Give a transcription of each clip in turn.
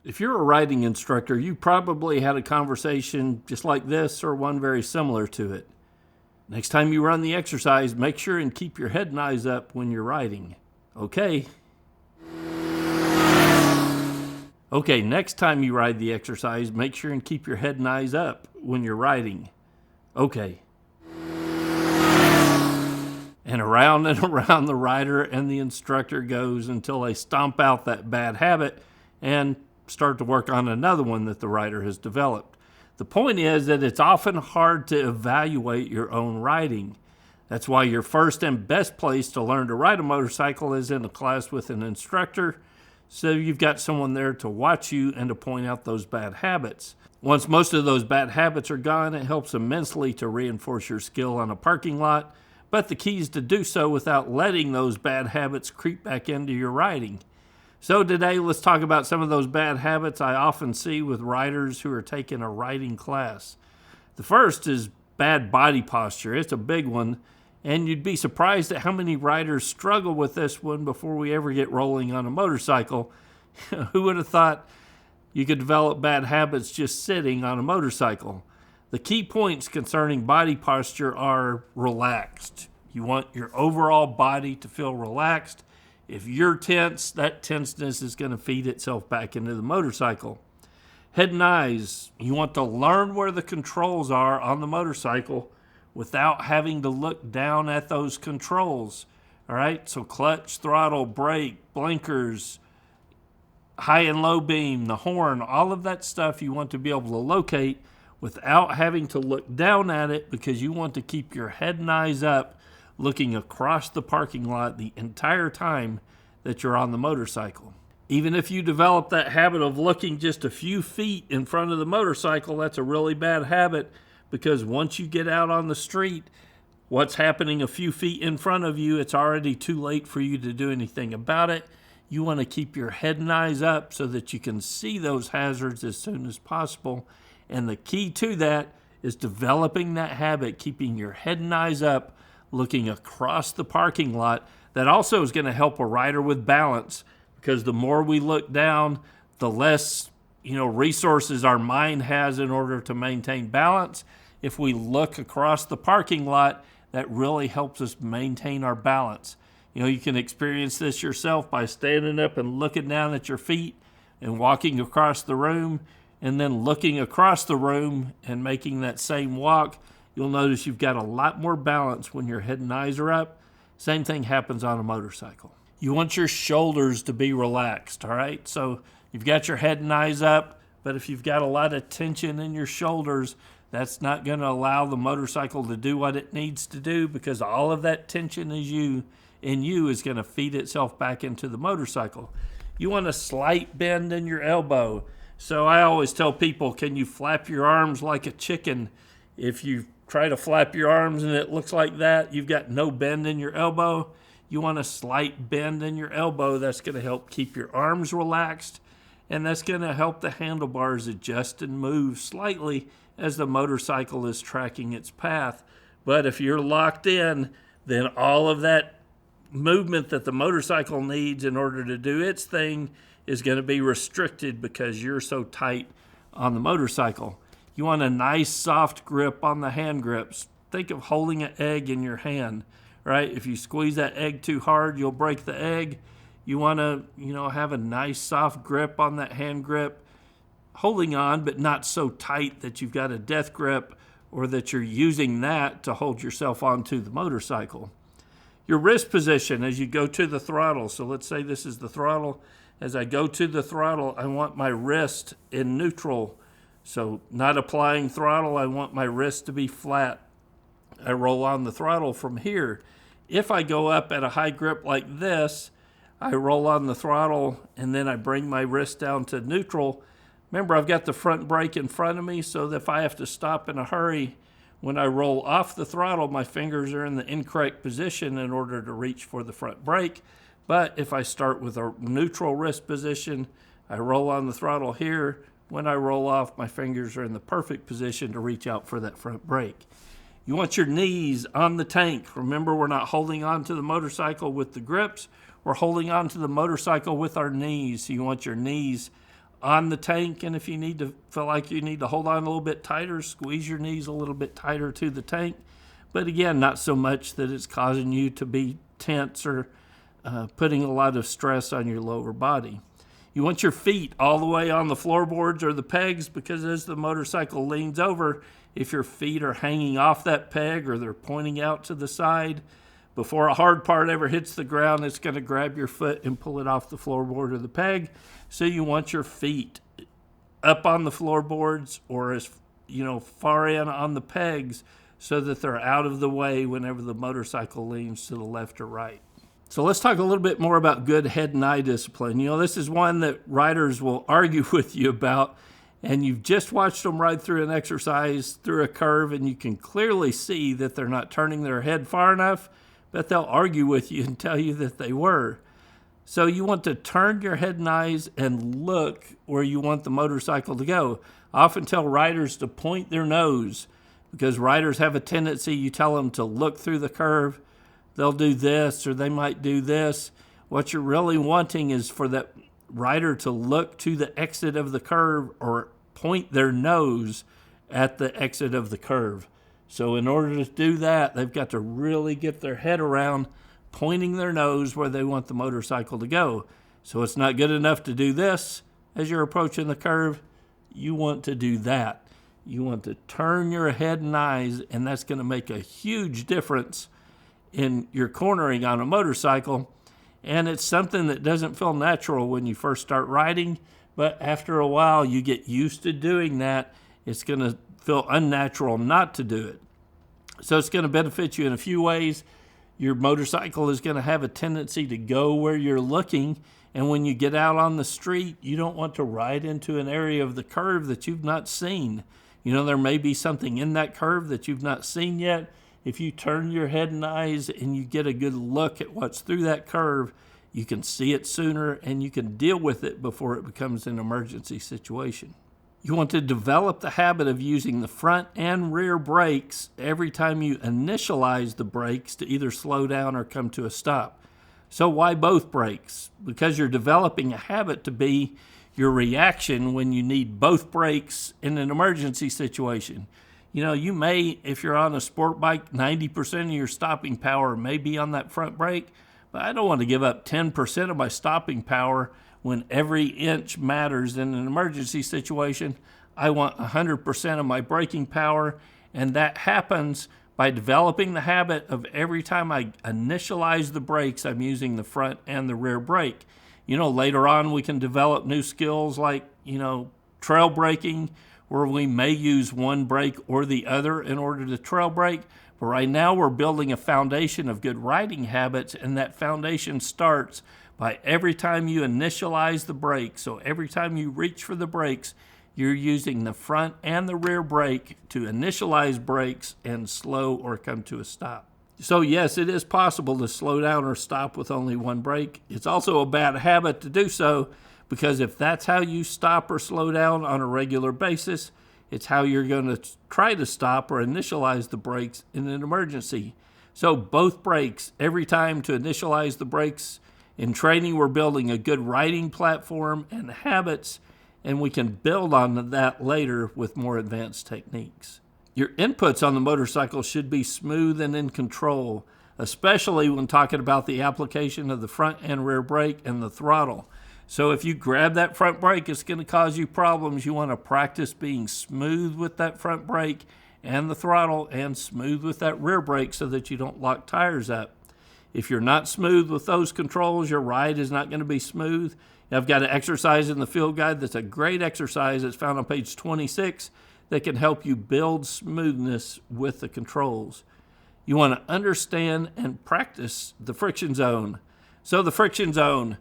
If you're a riding instructor, you probably had a conversation just like this or one very similar to it. Next time you run the exercise, make sure and keep your head and eyes up when you're riding. Okay, next time you ride the exercise, make sure and keep your head and eyes up when you're riding. Okay. And around the rider and the instructor goes until they stomp out that bad habit and start to work on another one that the rider has developed. The point is that it's often hard to evaluate your own riding. That's why your first and best place to learn to ride a motorcycle is in a class with an instructor, so you've got someone there to watch you and to point out those bad habits. Once most of those bad habits are gone, it helps immensely to reinforce your skill on a parking lot, but the key is to do so without letting those bad habits creep back into your riding. So today, let's talk about some of those bad habits I often see with riders who are taking a riding class. The first is bad body posture. It's a big one, and you'd be surprised at how many riders struggle with this one before we ever get rolling on a motorcycle. Who would have thought you could develop bad habits just sitting on a motorcycle? The key points concerning body posture are relaxed. You want your overall body to feel relaxed. If you're tense, that tenseness is going to feed itself back into the motorcycle. Head and eyes. You want to learn where the controls are on the motorcycle without having to look down at those controls. All right, so clutch, throttle, brake, blinkers, high and low beam, the horn, all of that stuff you want to be able to locate without having to look down at it, because you want to keep your head and eyes up looking across the parking lot the entire time that you're on the motorcycle. Even if you develop that habit of looking just a few feet in front of the motorcycle, that's a really bad habit, because once you get out on the street, what's happening a few feet in front of you, it's already too late for you to do anything about it. You want to keep your head and eyes up so that you can see those hazards as soon as possible. And the key to that is developing that habit, keeping your head and eyes up, looking across the parking lot. That also is going to help a rider with balance, because the more we look down, the less resources our mind has in order to maintain balance. If we look across the parking lot, that really helps us maintain our balance. You can experience this yourself by standing up and looking down at your feet and walking across the room, and then looking across the room and making that same walk. You'll notice you've got a lot more balance when your head and eyes are up. Same thing happens on a motorcycle. You want your shoulders to be relaxed, all right? So you've got your head and eyes up, but if you've got a lot of tension in your shoulders, that's not going to allow the motorcycle to do what it needs to do, because all of that tension in you is going to feed itself back into the motorcycle. You want a slight bend in your elbow. So I always tell people, can you flap your arms like a chicken? If you try to flap your arms and it looks like that, you've got no bend in your elbow. You want a slight bend in your elbow. That's going to help keep your arms relaxed, and that's going to help the handlebars adjust and move slightly as the motorcycle is tracking its path. But if you're locked in, then all of that movement that the motorcycle needs in order to do its thing is going to be restricted because you're so tight on the motorcycle. You want a nice soft grip on the hand grips. Think of holding an egg in your hand, right? If you squeeze that egg too hard, you'll break the egg. You want to, have a nice soft grip on that hand grip, holding on, but not so tight that you've got a death grip or that you're using that to hold yourself onto the motorcycle. Your wrist position as you go to the throttle. So let's say this is the throttle. As I go to the throttle, I want my wrist in neutral. So not applying throttle, I want my wrist to be flat. I roll on the throttle from here. If I go up at a high grip like this, I roll on the throttle and then I bring my wrist down to neutral. Remember, I've got the front brake in front of me, so that if I have to stop in a hurry, when I roll off the throttle, my fingers are in the incorrect position in order to reach for the front brake. But if I start with a neutral wrist position, I roll on the throttle here. When I roll off, my fingers are in the perfect position to reach out for that front brake. You want your knees on the tank. Remember, we're not holding on to the motorcycle with the grips. We're holding on to the motorcycle with our knees. So you want your knees on the tank, and if you feel like you need to hold on a little bit tighter, squeeze your knees a little bit tighter to the tank. But again, not so much that it's causing you to be tense or putting a lot of stress on your lower body. You want your feet all the way on the floorboards or the pegs, because as the motorcycle leans over, if your feet are hanging off that peg or they're pointing out to the side, before a hard part ever hits the ground, it's going to grab your foot and pull it off the floorboard or the peg. So you want your feet up on the floorboards or as far in on the pegs so that they're out of the way whenever the motorcycle leans to the left or right. So let's talk a little bit more about good head and eye discipline. This is one that riders will argue with you about, and you've just watched them ride through an exercise, through a curve, and you can clearly see that they're not turning their head far enough, but they'll argue with you and tell you that they were. So you want to turn your head and eyes and look where you want the motorcycle to go. I often tell riders to point their nose, because riders have a tendency, you tell them to look through the curve, they'll do this or they might do this. What you're really wanting is for that rider to look to the exit of the curve or point their nose at the exit of the curve. So in order to do that, they've got to really get their head around pointing their nose where they want the motorcycle to go. So it's not good enough to do this as you're approaching the curve. You want to do that. You want to turn your head and eyes, and that's going to make a huge difference in your cornering on a motorcycle. And it's something that doesn't feel natural when you first start riding, but after a while you get used to doing that. It's going to feel unnatural not to do it. So it's going to benefit you in a few ways. Your motorcycle is going to have a tendency to go where you're looking, and when you get out on the street, you don't want to ride into an area of the curve that you've not seen. There may be something in that curve that you've not seen yet. If you turn your head and eyes and you get a good look at what's through that curve, you can see it sooner and you can deal with it before it becomes an emergency situation. You want to develop the habit of using the front and rear brakes every time you initialize the brakes to either slow down or come to a stop. So why both brakes? Because you're developing a habit to be your reaction when you need both brakes in an emergency situation. You may, if you're on a sport bike, 90% of your stopping power may be on that front brake, but I don't want to give up 10% of my stopping power when every inch matters in an emergency situation. I want 100% of my braking power, and that happens by developing the habit of every time I initialize the brakes, I'm using the front and the rear brake. Later on we can develop new skills like, trail braking, where we may use one brake or the other in order to trail brake. But right now we're building a foundation of good riding habits, and that foundation starts by every time you initialize the brake. So every time you reach for the brakes, you're using the front and the rear brake to initialize brakes and slow or come to a stop. So yes, it is possible to slow down or stop with only one brake. It's also a bad habit to do so, because if that's how you stop or slow down on a regular basis, it's how you're going to try to stop or initialize the brakes in an emergency. So both brakes, every time to initialize the brakes. In training, we're building a good riding platform and habits, and we can build on that later with more advanced techniques. Your inputs on the motorcycle should be smooth and in control, especially when talking about the application of the front and rear brake and the throttle. So if you grab that front brake, it's going to cause you problems. You want to practice being smooth with that front brake and the throttle, and smooth with that rear brake so that you don't lock tires up. If you're not smooth with those controls, your ride is not going to be smooth. I've got an exercise in the field guide that's a great exercise. It's found on page 26 that can help you build smoothness with the controls. You want to understand and practice the friction zone. So the friction zone,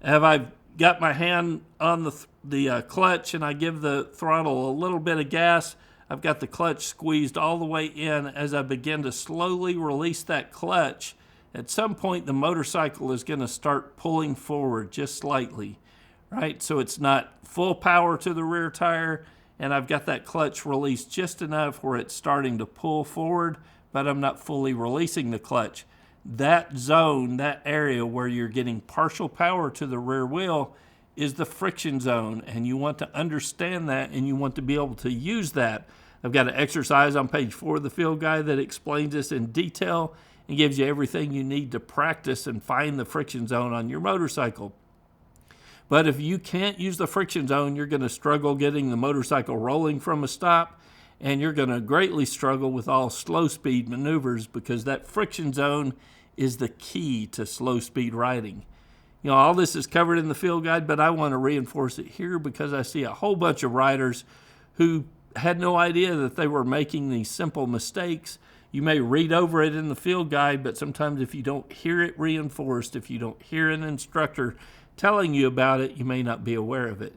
have I got my hand on the clutch and I give the throttle a little bit of gas, I've got the clutch squeezed all the way in. As I begin to slowly release that clutch, at some point the motorcycle is going to start pulling forward just slightly, right? So it's not full power to the rear tire, and I've got that clutch released just enough where it's starting to pull forward, but I'm not fully releasing the clutch. That zone, that area where you're getting partial power to the rear wheel, is the friction zone, and you want to understand that, and you want to be able to use that. I've got an exercise on page 4 of the field guide that explains this in detail and gives you everything you need to practice and find the friction zone on your motorcycle. But if you can't use the friction zone, you're going to struggle getting the motorcycle rolling from a stop, and you're going to greatly struggle with all slow speed maneuvers, because that friction zone is the key to slow speed riding. You know, all this is covered in the field guide, but I want to reinforce it here because I see a whole bunch of riders who had no idea that they were making these simple mistakes. You may read over it in the field guide, but sometimes if you don't hear it reinforced, if you don't hear an instructor telling you about it, you may not be aware of it.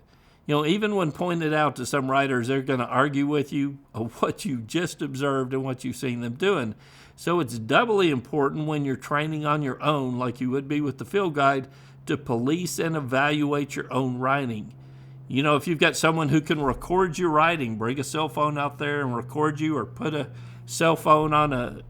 You know, even when pointed out to some riders, they're going to argue with you of what you just observed and what you've seen them doing. So it's doubly important when you're training on your own, like you would be with the field guide, to police and evaluate your own riding. You know, if you've got someone who can record your riding, bring a cell phone out there and record you, or put a cell phone on a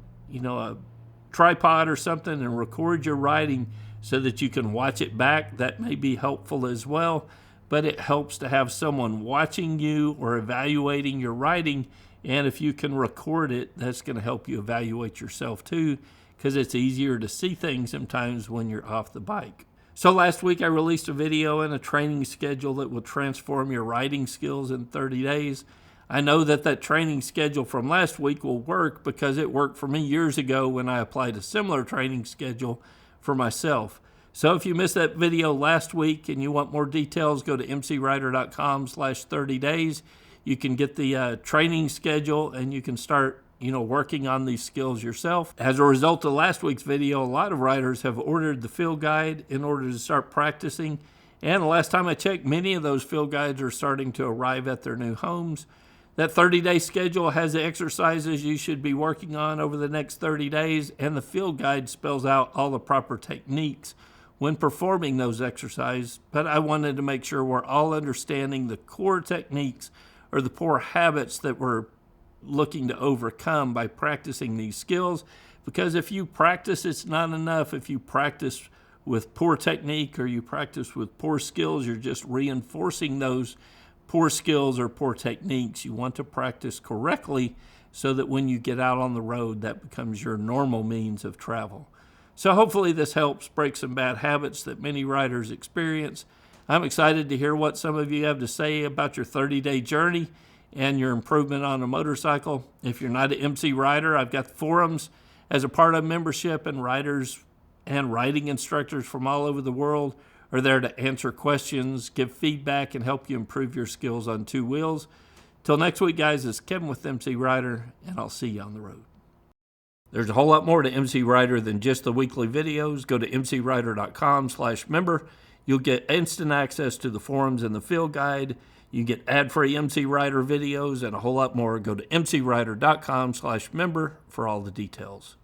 tripod or something and record your riding so that you can watch it back, that may be helpful as well. But it helps to have someone watching you or evaluating your riding, and if you can record it, that's going to help you evaluate yourself too, because it's easier to see things sometimes when you're off the bike. So last week I released a video and a training schedule that will transform your riding skills in 30 days. I know that training schedule from last week will work because it worked for me years ago when I applied a similar training schedule for myself. So if you missed that video last week and you want more details, go to mcrider.com/30 days. You can get the training schedule and you can start working on these skills yourself. As a result of last week's video, a lot of riders have ordered the field guide in order to start practicing. And the last time I checked, many of those field guides are starting to arrive at their new homes. That 30-day schedule has the exercises you should be working on over the next 30 days, and the field guide spells out all the proper techniques when performing those exercises. But I wanted to make sure we're all understanding the core techniques or the poor habits that we're looking to overcome by practicing these skills, because if you practice, it's not enough. If you practice with poor technique or you practice with poor skills, you're just reinforcing those poor skills or poor techniques. You want to practice correctly so that when you get out on the road, that becomes your normal means of travel. So hopefully this helps break some bad habits that many riders experience. I'm excited to hear what some of you have to say about your 30-day journey and your improvement on a motorcycle. If you're not an MC rider, I've got forums as a part of membership, and riders and riding instructors from all over the world are there to answer questions, give feedback, and help you improve your skills on two wheels. Till next week, guys, it's Kevin with MCrider, and I'll see you on the road. There's a whole lot more to MC Rider than just the weekly videos. Go to mcrider.com/member. You'll get instant access to the forums and the field guide. You get ad-free MC Rider videos and a whole lot more. Go to mcrider.com/member for all the details.